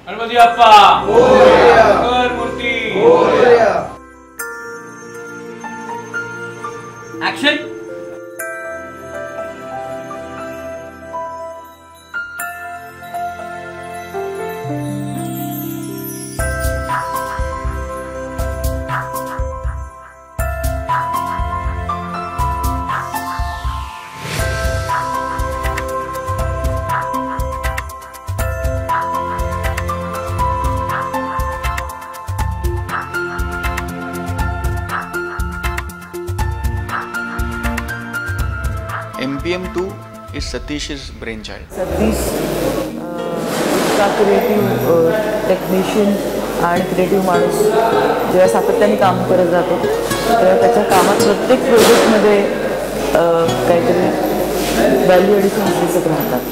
गणपती बाप्पा मंगल मूर्ती action. MPM 2 is Satish's brainchild. Satish का creative technician आणि क्रिएटिव्ह माणूस जेव्हा सातत्याने काम करत जातो तेव्हा त्याच्या कामात प्रत्येक प्रोजेक्टमध्ये काहीतरी व्हॅल्यू एडिशन दिसत राहतात.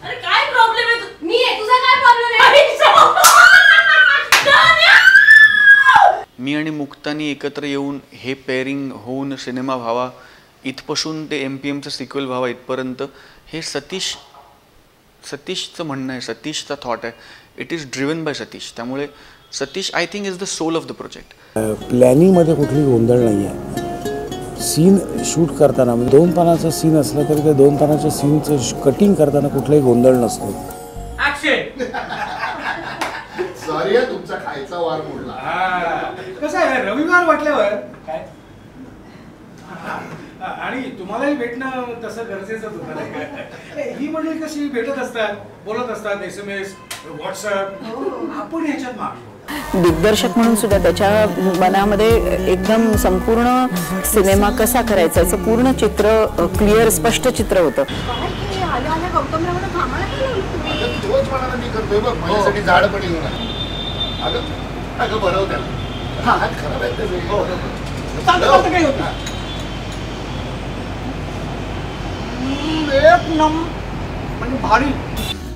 अरे काय प्रॉब्लेम आहे? मी आहे, तुझा काय प्रॉब्लेम आहे? मी आणि मुक्तानी एकत्र येऊन हे पेअरिंग होऊन सिनेमा व्हावा, इथपासून ते MPMचं सिक्वेल व्हावा इथपर्यंत हे सतीशचं म्हणणं आहे, सतीशचा थॉट आहे. It is driven by Satish. त्यामुळे Satish I think is the soul of the project. प्लॅनिंगमध्ये कुठली गोंधळ नाही आहे. सीन शूट करताना म्हणजे 2 तासाचा सीन असला तरी त्या 2 तासाच्या सीनचं कटिंग करताना कुठलाही गोंधळ नसतो. सॉरी तुमचा खायचा वार मोडला. कसं आहे रविवार वाटल्यावर काय आणि तुम्हालाही भेटणं तसं गरजेचंच होतं नाही का? ही मंडळी कशी भेटत असतात, बोलत असतात, SMS, WhatsApp. आपण ह्याच्यात मागे दिग्दर्शक म्हणून सुद्धा त्याच्या मनामध्ये एकदम संपूर्ण सिनेमा कसा करायचा याचं पूर्ण चित्र क्लिअर स्पष्ट चित्र होतं. माझ्यासाठी झाड पण येऊन अगं बरं त्याला हात खराब आहे. भारी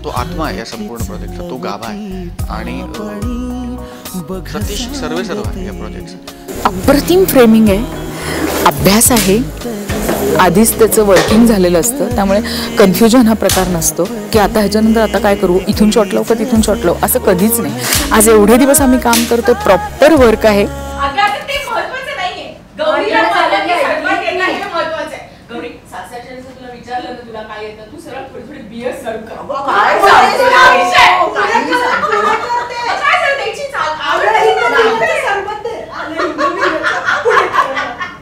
तो आत्मा आहे या संपूर्ण प्रोजेक्टचा, तो गाभा आहे. आणि सतीश सर्व आहे या प्रोजेक्टचा. अप्रतिम फ्रेमिंग आहे, अभ्यास आहे, आधीच त्याचं वर्किंग झालेलं असतं, त्यामुळे कन्फ्युजन हा प्रकार नसतो की आता ह्याच्यानंतर आता काय करू, इथून शॉट लावू का तिथून शॉट लावू, असं कधीच नाही. आज एवढे दिवस आम्ही काम करतो, प्रॉपर वर्क आहे.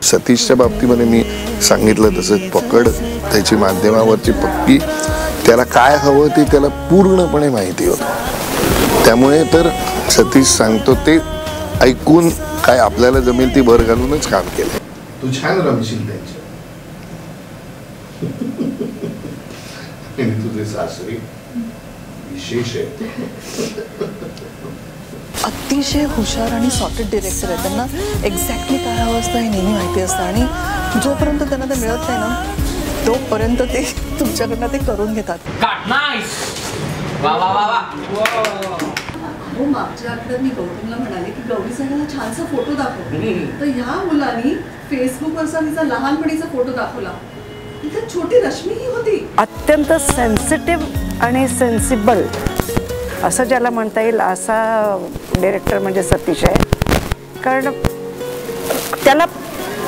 सतीशच्या बाबतीमध्ये मी सांगितलं तसं पकड त्याची माध्यमावरची पक्की, त्याला काय हवं ते त्याला पूर्णपणे माहिती होतं. त्यामुळे तर सतीश सांगतो ते ऐकून काय आपल्याला जमेल ती भर घालूनच काम केलं. तू छान रमशील त्यांच्या तुझे सासरी विशेष आहे. अतिशय हुशार आणि सॉर्टेड डिरेक्टर आहे. त्यांना एक्झॅक्टली काय हवं असतं हे नेहमी माहिती असतं आणि जोपर्यंत त्यांना ते मिळत नाही ना तोपर्यंत ते तुमच्याकडनं ते करून घेतात. मागच्या आठवड्यात मी गौतमला म्हणाले की गौरी सगळ्यांना छानसा फोटो दाखव, तर ह्या मुलांनी फेसबुकवरचा तिचा लहानपणीचा फोटो दाखवला. तिथे छोटी रश्मी ही होती. अत्यंत सेन्सिटिव्ह आणि सेन्सिबल असं ज्याला म्हणता येईल असा डिरेक्टर म्हणजे सतीश आहे. कारण त्याला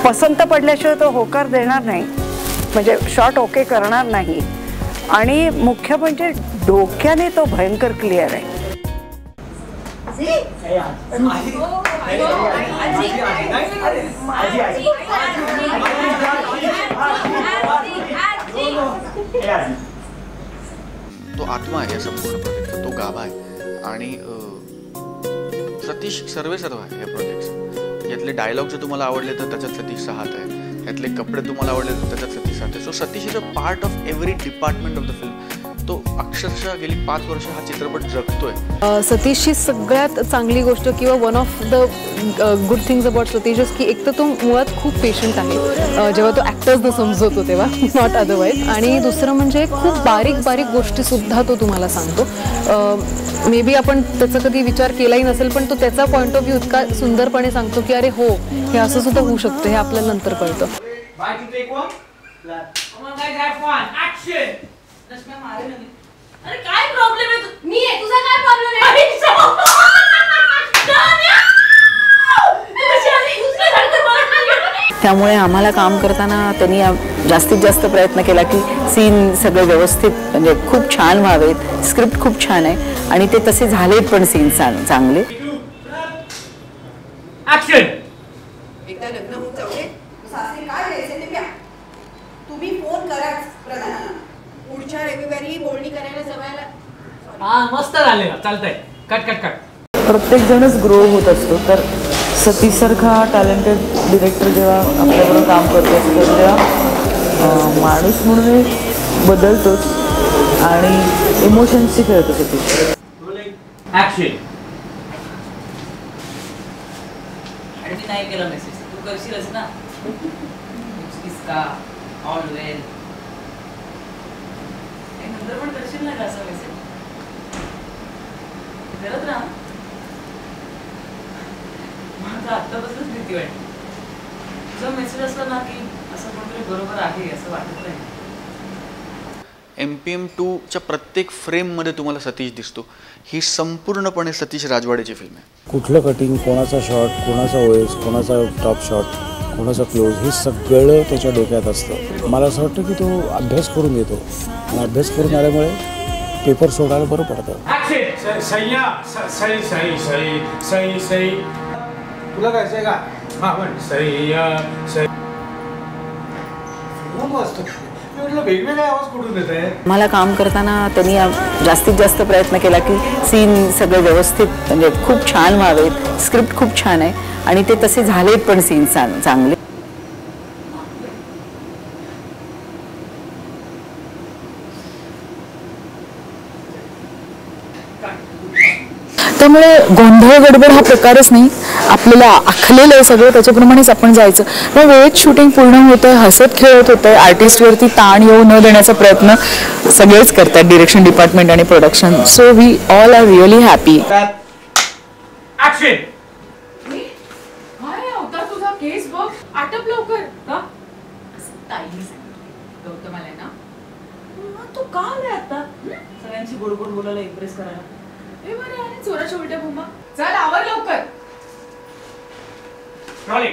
पसंत पडल्याशिवाय तो होकार देणार नाही, म्हणजे शॉट ओके करणार नाही. आणि मुख्य म्हणजे डोक्याने तो भयंकर क्लिअर आहे. तो आत्मा आहे या संपूर्ण प्रोजेक्टचा, तो गाभा आहे. आणि सतीश सर्व आहे या प्रोजेक्टचा. यातले डायलॉग जर तुम्हाला आवडले तर त्याच्यात सतीशचा हात आहे, यातले कपडे तुम्हाला आवडले तर त्याच्यात सतीशचा हात आहे. So Satish is a part of every department of the film. तो अक्षरशः गेली 5 वर्ष हा चित्रपट जगतोय. सतीशची सगळ्यात चांगली गोष्ट किंवा one of the good things about Satish की एक तर तो मुळात खूप पेशंट आहे जेव्हा तो ॲक्टर्सना समजवतो तेव्हा, नॉट अदरवाईज. आणि दुसरं म्हणजे खूप बारीक बारीक गोष्टीसुद्धा तो तुम्हाला सांगतो. मे बी आपण त्याचा कधी विचार केलाही नसेल, पण तो त्याचा पॉईंट ऑफ व्ह्यू इतका सुंदरपणे सांगतो की अरे हो हे असं सुद्धा होऊ शकतं, हे आपल्याला नंतर कळतं. अरे काय प्रॉब्लेम आहे मी आहे तुझा काय प्रॉब्लेम आहे त्यामुळे आम्हाला काम करताना त्यांनी जास्तीत जास्त प्रयत्न केला की सीन सगळे व्यवस्थित म्हणजे खूप छान व्हावेत. स्क्रिप्ट खूप छान आहे आणि ते तसे झालेत पण सीन चांगले. एकदा लग्न होऊन जाऊ दे. सासरी काय द्यायचं ते प्या. तुम्ही फोन कराच प्रधानाला. पुढच्या रविवारी बोलणी करायला जमायला. हा मस्त झालेला चालतंय. Cut cut cut. प्रत्येक जणच ग्रो होत असतो. तर सतीश सारखा टॅलेंटेड डिरेक्टर जेव्हा आपल्याबरोबर काम करतो असतो तेव्हा माणूस म्हणून बदलतोच आणि इमोशन्सशी खेळतो सतीश. ऍक्शन. आणि मी नाही केला मेसेज तू करशीलच ना. इसका ऑल वेल नंतर पण करशील ना का असा मेसेज करत राहा. मला आत्तापासूनच भीती वाटते. तुझा मेसेज असला ना की असं कोणतरी बरोबर आहे असं वाटत नाही. MPM 2च्या प्रत्येक फ्रेममध्ये तुम्हाला सतीश दिसतो. ही संपूर्णपणे सतीश राजवाडेची फिल्म आहे. कुठलं कटिंग, कोणाचा शॉट, कोणाचा ओएस, कोणाचा टॉप शॉट, कोणाचा क्लोज, हे सगळं त्याच्या डोक्यात असतं. मला असं वाटतं की तो अभ्यास करून येतो आणि अभ्यास करून आल्यामुळे पेपर सोडायला बरं पडतं. सई तुला काय का हा पण सई वेगवेगळे आवाज कुठून येत आहे. मला काम करताना त्यांनी जास्तीत जास्त प्रयत्न केला की सीन सगळे व्यवस्थित म्हणजे खूप छान व्हावेत. स्क्रिप्ट खूप छान आहे आणि ते तसे झालेत पण सीन चांगले. त्यामुळे गोंधळ गडबड हा प्रकारच नाही. आपल्याला आखलेलं आहे सगळं त्याच्याप्रमाणेच आपण जायचं. मग वेळेत शूटिंग पूर्ण होतंय, हसत खेळत होतंय. आर्टिस्टवरती ताण येऊ न देण्याचा प्रयत्न सगळेच करतात, डिरेक्शन डिपार्टमेंट आणि production. So we all are really happy. काय होता तुझा केस बघ आटप लवकर का गौतम आलाय ना तू का आलाय आता सगळ्यांची गोड गोड बोलायला इम्प्रेस करायला. ए बरे आणि चोराच्या उलट्या भूमा चल आवर लवकर. ट्रॉली